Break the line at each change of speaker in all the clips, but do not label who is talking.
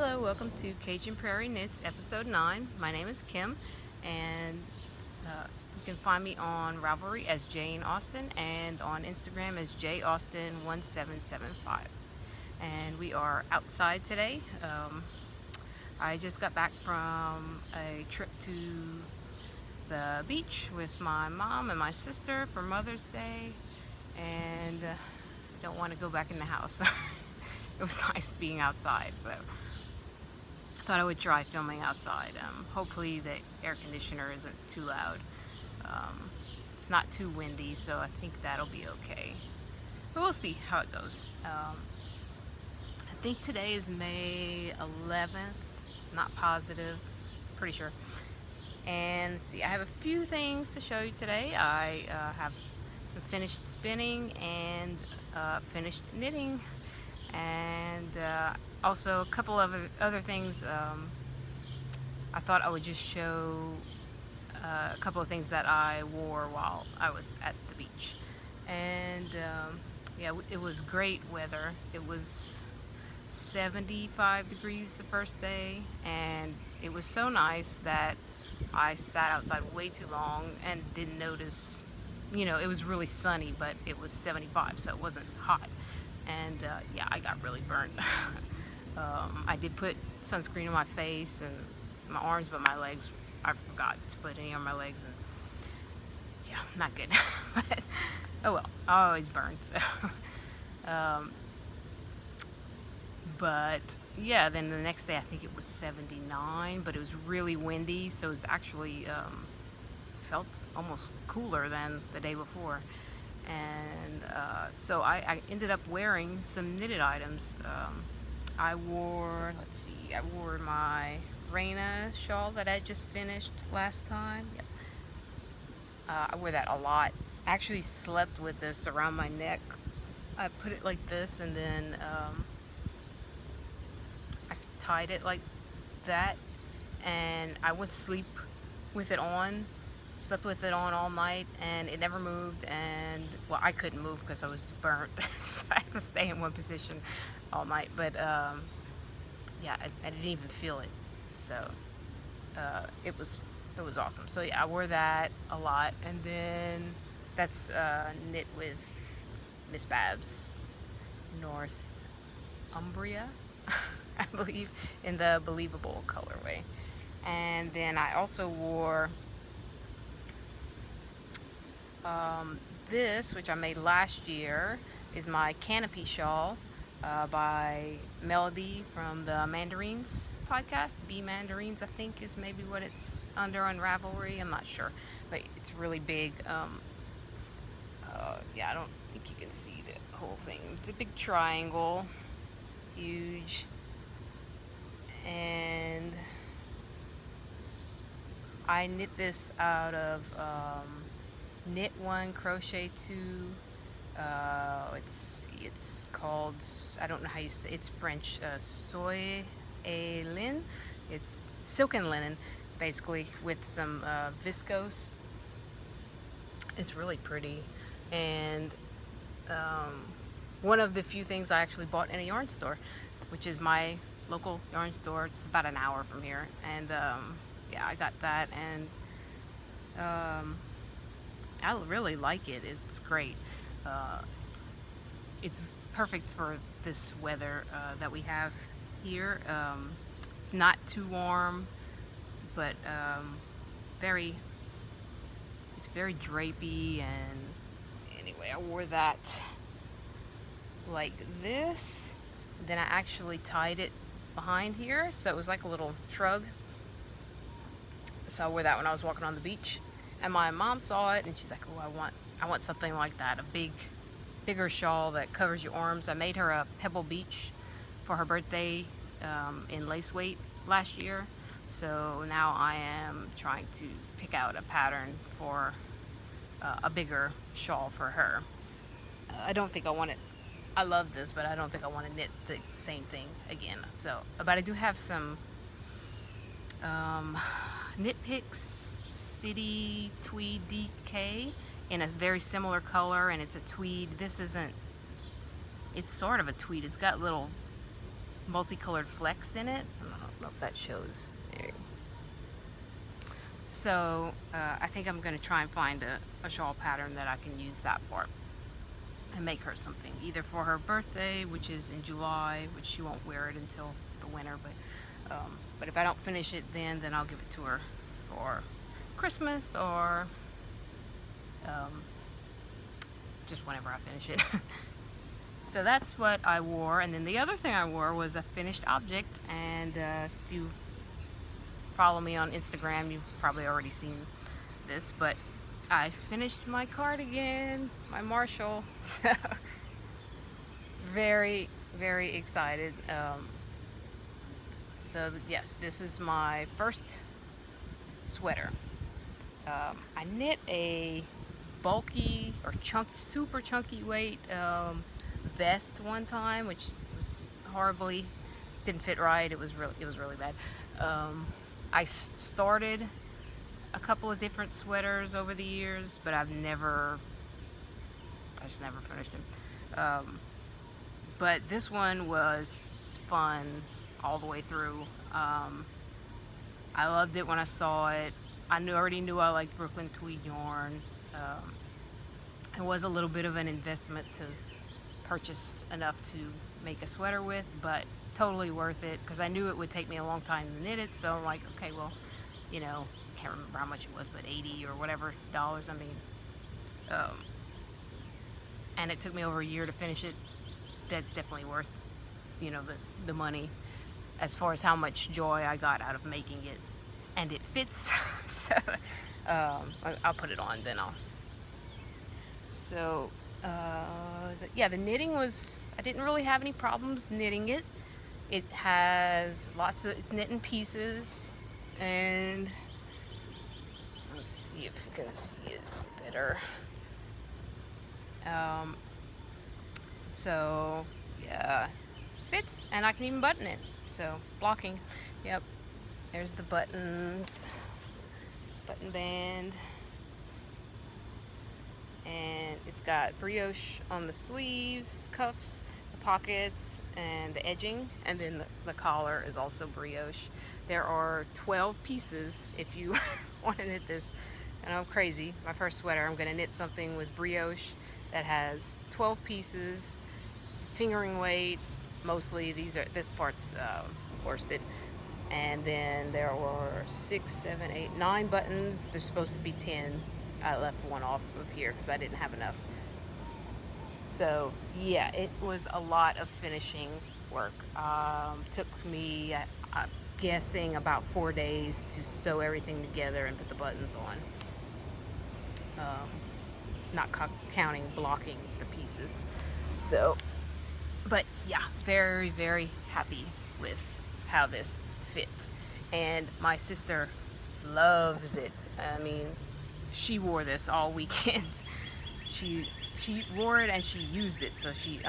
Hello, welcome to Cajun Prairie Knits episode 9. My name is Kim, and you can find me on Ravelry as Jane Austin and on Instagram as jaustin1775. And we are outside today. I just got back from a trip to the beach with my mom and my sister for Mother's Day, and don't want to go back in the house. It was nice being outside, so thought I would try filming outside. Hopefully the air conditioner isn't too loud. It's not too windy, so I think that'll be okay. But we'll see how it goes. I think today is May 11th. Not positive. Pretty sure. And let's see, I have a few things to show you today. I have some finished spinning and finished knitting, and also a couple of other things. I thought I would just show a couple of things that I wore while I was at the beach. And yeah, it was great weather. It was 75 degrees the first day, and it was so nice that I sat outside way too long and didn't notice. It was really sunny, but it was 75, so it wasn't hot. And yeah, I got really burned. I did put sunscreen on my face and my arms, but my legs, I forgot to put any on my legs, and yeah, not good. But oh well, I always burn. So but yeah, then the next day I think it was 79, but it was really windy, so it was actually felt almost cooler than the day before. And so I ended up wearing some knitted items. I wore my Raina shawl that I just finished last time. Yep. I wear that a lot. I actually slept with this around my neck. I put it like this, and then I tied it like that, and I went to sleep with it on. Slept with it on all night, and it never moved. And well, I couldn't move because I was burnt, so I had to stay in one position all night. But yeah, I didn't even feel it, so it was awesome. So yeah, I wore that a lot, and then that's knit with Miss Babs Northumbria, I believe, in the Believable colorway. And then I also wore this, which I made last year, is my canopy shawl by Melody from the Mandarins podcast. Bee Mandarins, I think, is maybe what it's under on Ravelry. I'm not sure, but it's really big. Yeah, I don't think you can see the whole thing. It's a big triangle, huge, and I knit this out of knit one, crochet two. It's called, I don't know how you say, it's French, soie et lin. It's silken linen, basically, with some viscose. It's really pretty, and one of the few things I actually bought in a yarn store, which is my local yarn store. It's about an hour from here, and yeah, I got that, and I really like it. It's great. It's perfect for this weather that we have here. It's not too warm, but it's very drapey. And anyway, I wore that like this. Then I actually tied it behind here, so it was like a little shrug. So I wore that when I was walking on the beach. And my mom saw it, and she's like, "Oh, I want something like that, a bigger shawl that covers your arms." I made her a Pebble Beach for her birthday in lace weight last year. So now I am trying to pick out a pattern for a bigger shawl for her. I don't think I want it. I love this, but I don't think I want to knit the same thing again. So, but I do have some Knit Picks City Tweed DK in a very similar color, and it's a tweed. This isn't, it's sort of a tweed. It's got little multicolored flecks in it. I don't know if that shows. There. So I think I'm going to try and find a shawl pattern that I can use that for, and make her something, either for her birthday, which is in July, which she won't wear it until the winter, but if I don't finish it then I'll give it to her for Christmas, or just whenever I finish it. So that's what I wore. And then the other thing I wore was a finished object, and if you follow me on Instagram, you've probably already seen this, but I finished my cardigan, my Marshall. So very, very excited. So yes, this is my first sweater. I knit a bulky or super chunky weight vest one time, which was horribly, didn't fit right. It was really bad. I started a couple of different sweaters over the years, but I just never finished them. But this one was fun all the way through. I loved it when I saw it. I already knew I liked Brooklyn tweed yarns. It was a little bit of an investment to purchase enough to make a sweater with, but totally worth it, because I knew it would take me a long time to knit it. So I'm like, okay, well, you know, can't remember how much it was, but 80 or whatever dollars. I mean, and it took me over a year to finish it. That's definitely worth, you know, the money, as far as how much joy I got out of making it. And it fits. So I'll put it on, then so yeah, the knitting was, I didn't really have any problems knitting it. It has lots of knitting pieces, and let's see if you can see it better. So yeah, fits, and I can even button it. So blocking, yep. There's the buttons, button band, and it's got brioche on the sleeves, cuffs, the pockets, and the edging, and then the collar is also brioche. There are 12 pieces if you want to knit this. And I'm crazy. My first sweater, I'm going to knit something with brioche that has 12 pieces, fingering weight, mostly. This part's worsted. And then there were 6, 7, 8, 9 buttons. There's supposed to be 10. I left one off of here because I didn't have enough. So yeah, it was a lot of finishing work. Took me, I'm guessing, about 4 days to sew everything together and put the buttons on. Not counting blocking the pieces. So, but yeah, very, very happy with how this fit. And my sister loves it. I mean, she wore this all weekend. She wore it and she used it. So she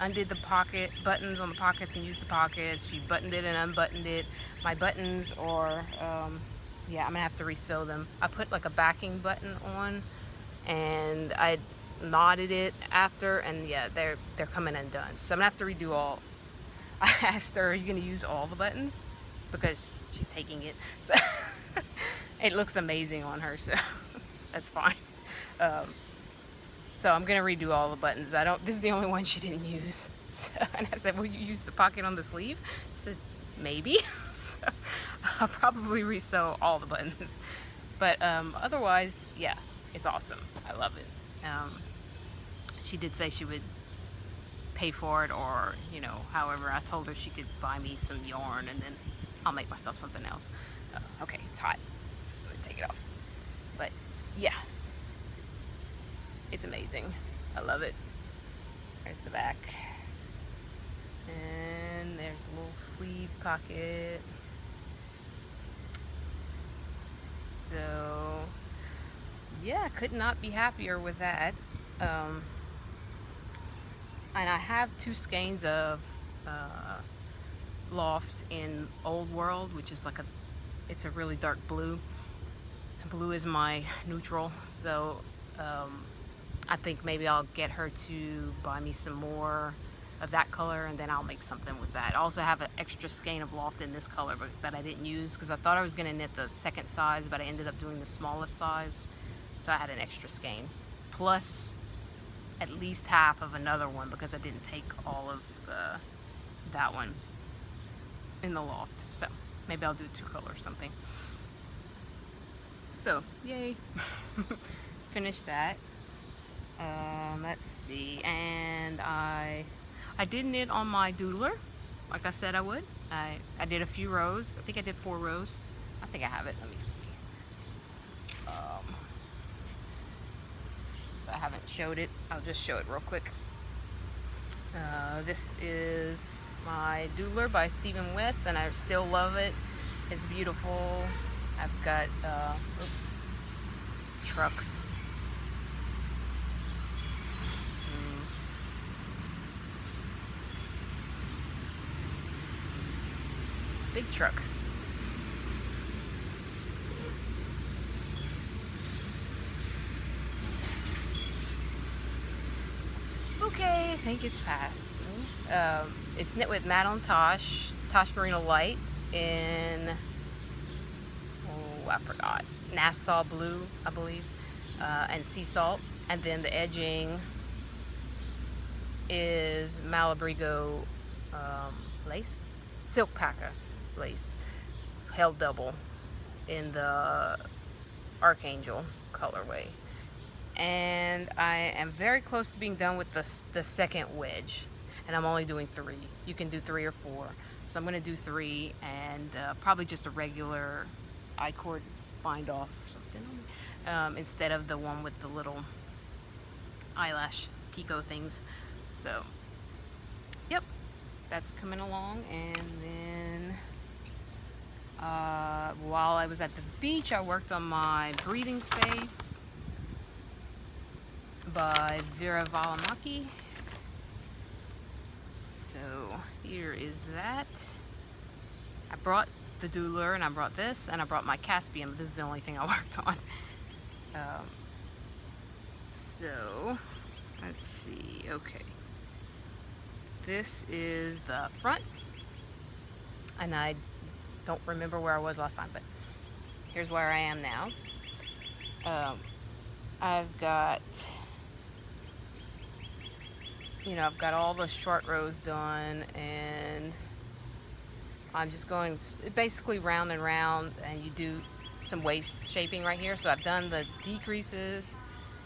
undid the pocket buttons on the pockets and used the pockets. She buttoned it and unbuttoned it. My buttons are yeah, I'm gonna have to resew them. I put like a backing button on, and I knotted it after, and yeah, they're coming undone. So I'm gonna have to redo all. I asked her, are you gonna use all the buttons? Because she's taking it. So it looks amazing on her, so that's fine. So I'm gonna redo all the buttons. This is the only one she didn't use. So, and I said, will you use the pocket on the sleeve? She said, maybe. So I'll probably resew all the buttons. But otherwise, yeah, it's awesome. I love it. She did say she would pay for it, or, you know, however. I told her she could buy me some yarn, and then I'll make myself something else. Okay, it's hot, so let me take it off. But yeah, it's amazing. I love it. There's the back, and there's a little sleeve pocket. So yeah, could not be happier with that. And I have 2 skeins of Loft in Old World, which is it's a really dark blue. Blue is my neutral, so I think maybe I'll get her to buy me some more of that color, and then I'll make something with that. I also have an extra skein of loft in this color but that I didn't use because I thought I was going to knit the second size, but I ended up doing the smallest size, so I had an extra skein plus at least half of another one because I didn't take all of that one in the loft. So maybe I'll do 2-color or something. So yay. Finished that. Let's see, and I did knit on my doodler like I said I would. I did a few rows. I think I did 4 rows. I think I have it. Let me see. So I haven't showed it. I'll just show it real quick. This is my doodler by Stephen West, and I still love it. It's beautiful. I've got trucks. Big truck. Okay, I think it's passed. It's knit with Madeline Tosh Merino Light in, oh, I forgot, Nassau Blue, I believe, and Sea Salt. And then the edging is Malabrigo lace, Silk Packer lace, held double in the Archangel colorway. And I am very close to being done with the second wedge, and I'm only doing 3. You can do 3 or 4, so I'm going to do 3, and probably just a regular I-cord bind off or something, instead of the one with the little eyelash picot things. So yep, that's coming along. And then while I was at the beach, I worked on my Breathing Space by Vera Valimaki. So here is that. I brought the doodler, and I brought this, and I brought my Caspian. This is the only thing I worked on. So let's see. Okay, this is the front, and I don't remember where I was last time, but here's where I am now. I've got, I've got all the short rows done, and I'm just going basically round and round, and you do some waist shaping right here. So I've done the decreases,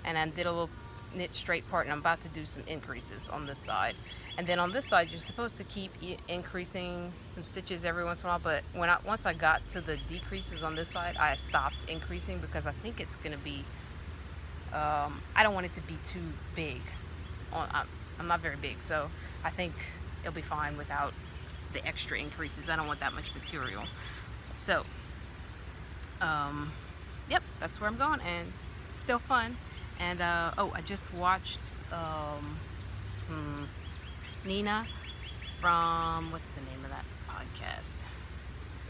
and I did a little knit straight part, and I'm about to do some increases on this side. And then on this side, you're supposed to keep increasing some stitches every once in a while, but once I got to the decreases on this side, I stopped increasing because I think it's going to be, I don't want it to be too big. I'm not very big, so I think it'll be fine without the extra increases. I don't want that much material. So, yep, that's where I'm going, and it's still fun. And, oh, I just watched, Nina from, what's the name of that podcast?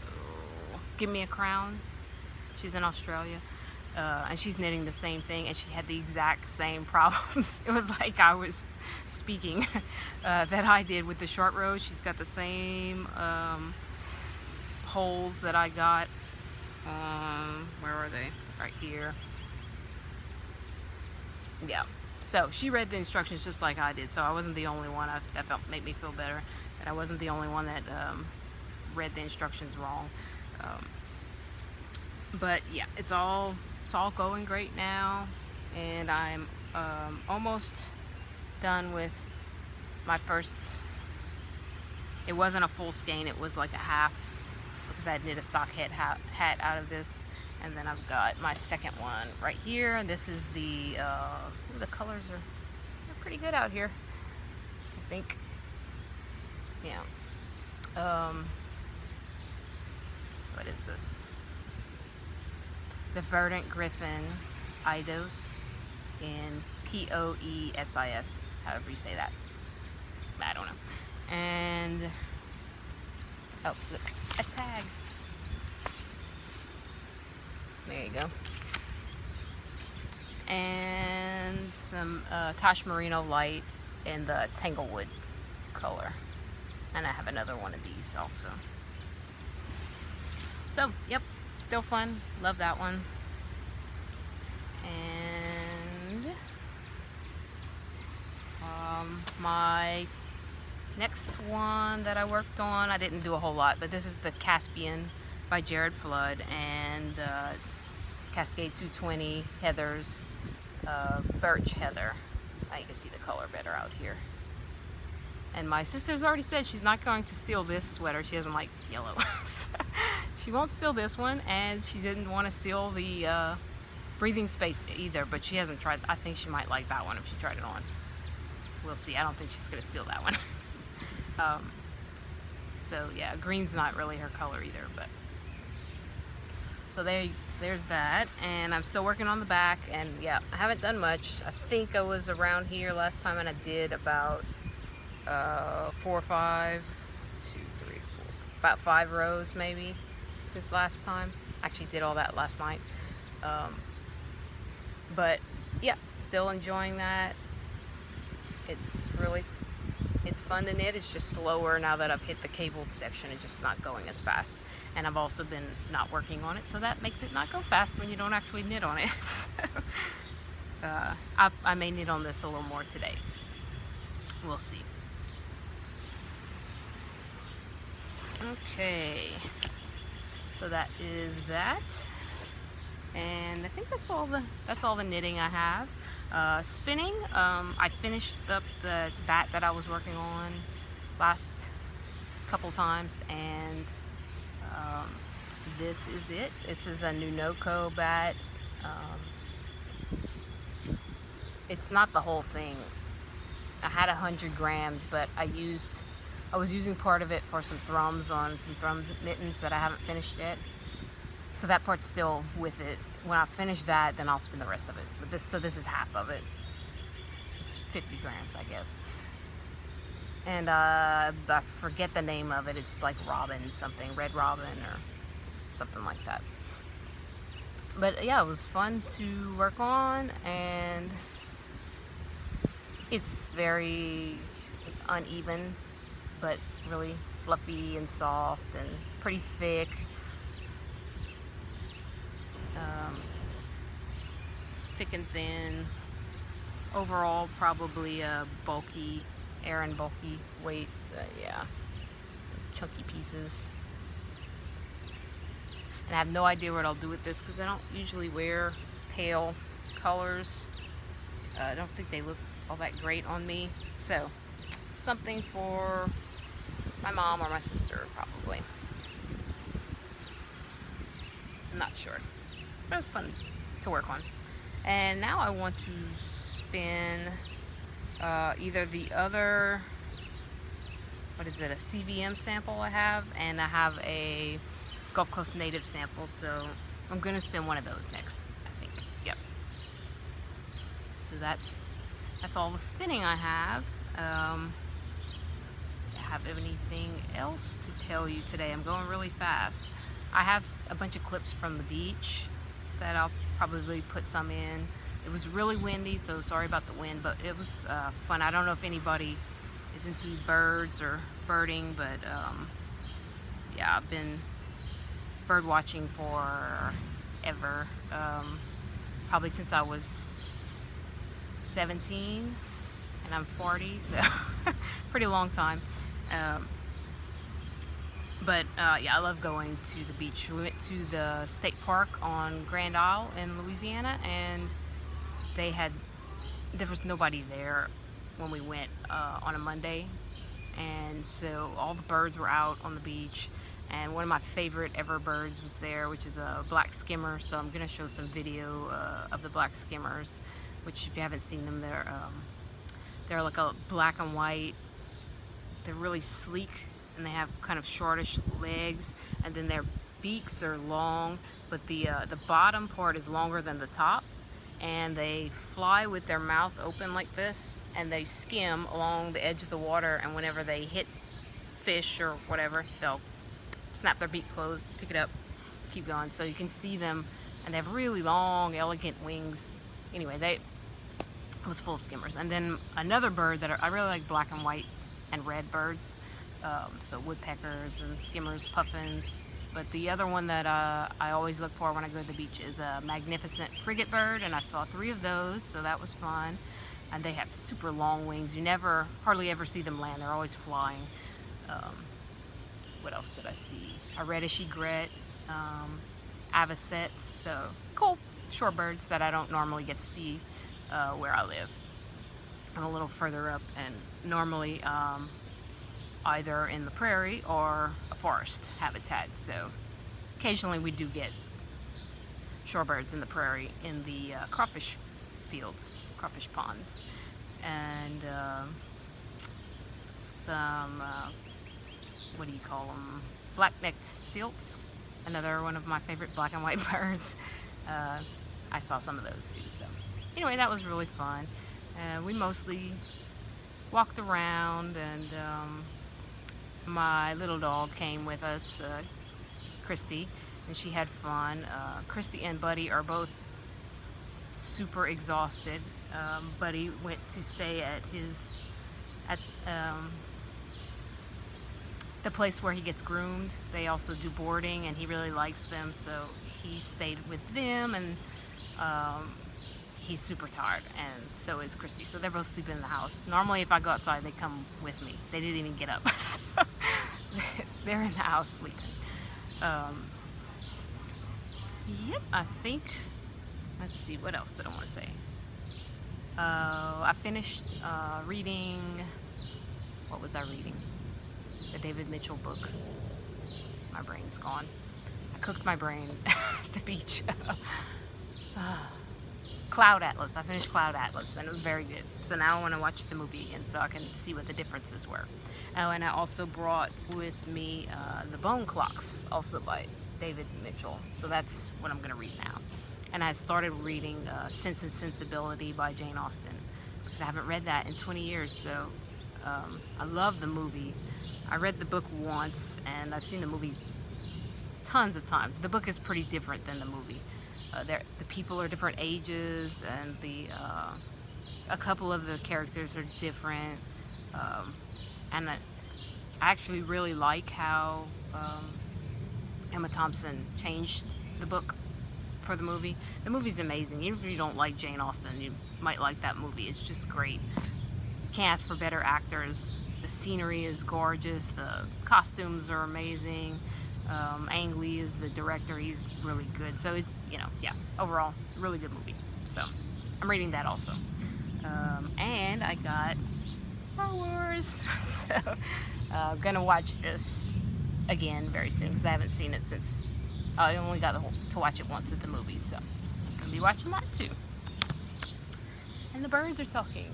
Oh, Give Me a Crown. She's in Australia, and she's knitting the same thing, and she had the exact same problems. It was like I was speaking that I did with the short rows. She's got the same holes that I got. Where are they? Right here. Yeah. So she read the instructions just like I did, so I wasn't the only one. That made me feel better that I wasn't the only one that read the instructions wrong. But yeah, it's all going great now, and I'm almost done with my first. It wasn't a full skein; it was like a half, because I had knit a sock hat out of this. And then I've got my second one right here, and this is the colors they're pretty good out here, I think. Yeah. What is this? The Verdant Griffin Eidos in Poesis, however you say that. I don't know. And oh, look, a tag. There you go. And some Tosh Merino Light in the Tanglewood color. And I have another one of these also. So, yep, still fun. Love that one. And my next one that I worked on, I didn't do a whole lot, but this is the Caspian by Jared Flood, and Cascade 220 Heather's Birch Heather. Now you can see the color better out here. And my sister's already said she's not going to steal this sweater. She doesn't like yellow. She won't steal this one, and she didn't want to steal the Breathing Space either, but she hasn't tried. I think she might like that one if she tried it on. We'll see. I don't think she's going to steal that one. So yeah, green's not really her color either, but so there's that. And I'm still working on the back, and yeah, I haven't done much. I think I was around here last time, and I did about 5 rows maybe since last time. Actually did all that last night. But yeah, still enjoying that. It's fun to knit. It's just slower now that I've hit the cabled section. It's just not going as fast. And I've also been not working on it, so that makes it not go fast when you don't actually knit on it. I may knit on this a little more today. We'll see. Okay, so that is that, and I think that's all the knitting I have. Spinning, I finished up the bat that I was working on last couple times, and this is it. This is a Nunoko bat. It's not the whole thing. I had 100 grams, but I was using part of it for some thrums on some thrums mittens that I haven't finished yet. So that part's still with it. When I finish that, then I'll spin the rest of it. But this is half of it, which is 50 grams, I guess. And I forget the name of it. It's like Robin something, Red Robin or something like that. But yeah, it was fun to work on, and it's very uneven, but really fluffy and soft and pretty thick. Thick and thin. Overall, probably a bulky, Aran bulky weight. Yeah, some chunky pieces. And I have no idea what I'll do with this because I don't usually wear pale colors. I don't think they look all that great on me. So, something for my mom or my sister, probably. I'm not sure. But it was fun to work on. And now I want to spin either the other, what is it, a CVM sample I have, and I have a Gulf Coast Native sample, so I'm going to spin one of those next, I think. Yep. So that's all the spinning I have. Have anything else to tell you today? I'm going really fast. I have a bunch of clips from the beach that I'll probably put some in. It was really windy, so sorry about the wind, but it was fun. I don't know if anybody is into birds or birding, but yeah, I've been bird watching forever, probably since I was 17, and I'm 40, so pretty long time. But yeah, I love going to the beach. We went to the state park on Grand Isle in Louisiana, and there was nobody there when we went on a Monday, and so all the birds were out on the beach, and one of my favorite ever birds was there, which is a black skimmer. So I'm gonna show some video of the black skimmers, which if you haven't seen them, they're like a black and white. They're really sleek, and they have kind of shortish legs, and then their beaks are long, but the bottom part is longer than the top, and they fly with their mouth open like this, and they skim along the edge of the water, and whenever they hit fish or whatever, they'll snap their beak closed, pick it up, keep going. So you can see them, and they have really long, elegant wings. Anyway, it was full of skimmers. And then another bird that I really like, black and white and red birds. So woodpeckers and skimmers, puffins. But the other one that I always look for when I go to the beach is a magnificent frigate bird, and I saw 3 of those, so that was fun. And they have super long wings. You hardly ever see them land. They're always flying. Um, what else did I see? A reddish egret, avocets, so cool shorebirds that I don't normally get to see where I live. I'm a little further up, and normally either in the prairie or a forest habitat, so occasionally we do get shorebirds in the prairie in the crawfish fields, crawfish ponds, and some what do you call them, black-necked stilts, another one of my favorite black and white birds. I saw some of those too. So anyway, that was really fun. We mostly walked around, and my little dog came with us, Christy, and she had fun. Christy and Buddy are both super exhausted. Buddy went to stay at the place where he gets groomed. They also do boarding, and he really likes them, so he stayed with them, and he's super tired, and so is Christy. So they're both sleeping in the house. Normally if I go outside, they come with me. They didn't even get up. So they're in the house sleeping. Yep, I think, let's see, what else did I want to say? I finished reading, what was I reading? The David Mitchell book. My brain's gone. I cooked my brain at the beach. Cloud Atlas. I finished Cloud Atlas, and it was very good. So now I want to watch the movie again so I can see what the differences were. Oh, and I also brought with me The Bone Clocks, also by David Mitchell. So that's what I'm going to read now. And I started reading Sense and Sensibility by Jane Austen, because I haven't read that in 20 years. So I love the movie. I read the book once, and I've seen the movie tons of times. The book is pretty different than the movie. The people are different ages, and a couple of the characters are different. And I actually really like how Emma Thompson changed the book for the movie. The movie's amazing. Even if you don't like Jane Austen, you might like that movie. It's just great. You can't ask for better actors. The scenery is gorgeous. The costumes are amazing. Ang Lee is the director. He's really good. So, yeah, overall, really good movie. So, I'm reading that also. And I got Star Wars. So, I'm gonna watch this again very soon, because I haven't seen it since I only got to watch it once at the movies. So, I'm gonna be watching that too. And the birds are talking.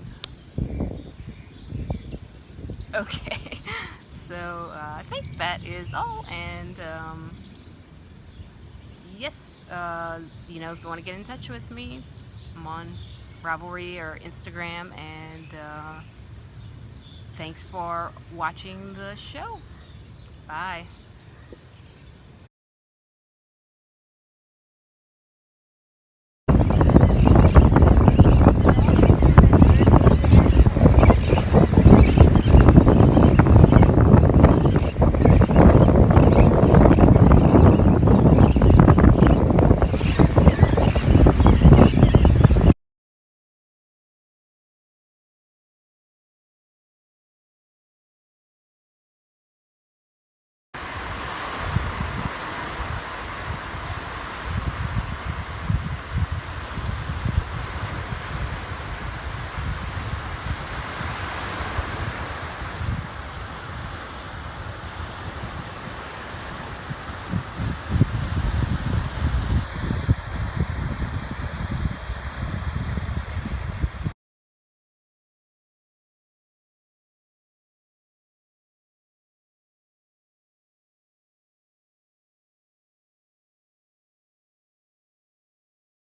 Okay, so I think that is all, and yes, if you want to get in touch with me, I'm on Ravelry or Instagram, and thanks for watching the show. Bye.